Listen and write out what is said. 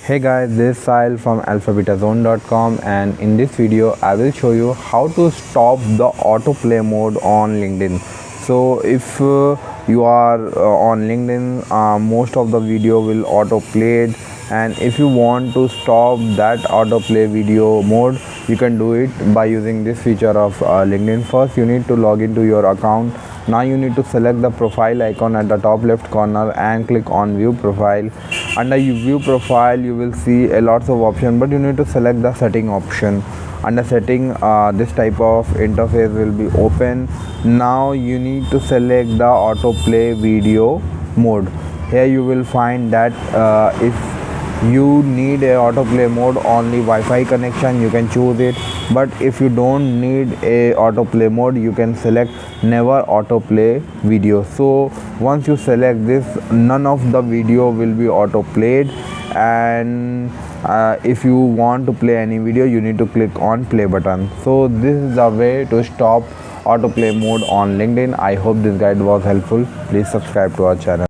Hey guys, this is Sahil from alphabetazone.com, and in this video I will show you how to stop the autoplay mode on LinkedIn. So if you are on LinkedIn, most of the video will autoplay, and if you want to stop that autoplay video mode, you can do it by using this feature of LinkedIn. First you need to log into your account. Now you need to select the profile icon at the top left corner and click on view profile. Under view profile you will see a lots of options, but you need to select the setting option. Under setting, this type of interface will be open. Now you need to select the autoplay video mode. Here you will find that if you need a autoplay mode only Wi-Fi connection, you can choose it, but if you don't need a autoplay mode, you can select never autoplay video. So once you select this, none of the video will be autoplayed, and if you want to play any video, you need to click on play button. So this is the way to stop autoplay mode on LinkedIn. I hope this guide was helpful. Please subscribe to our channel.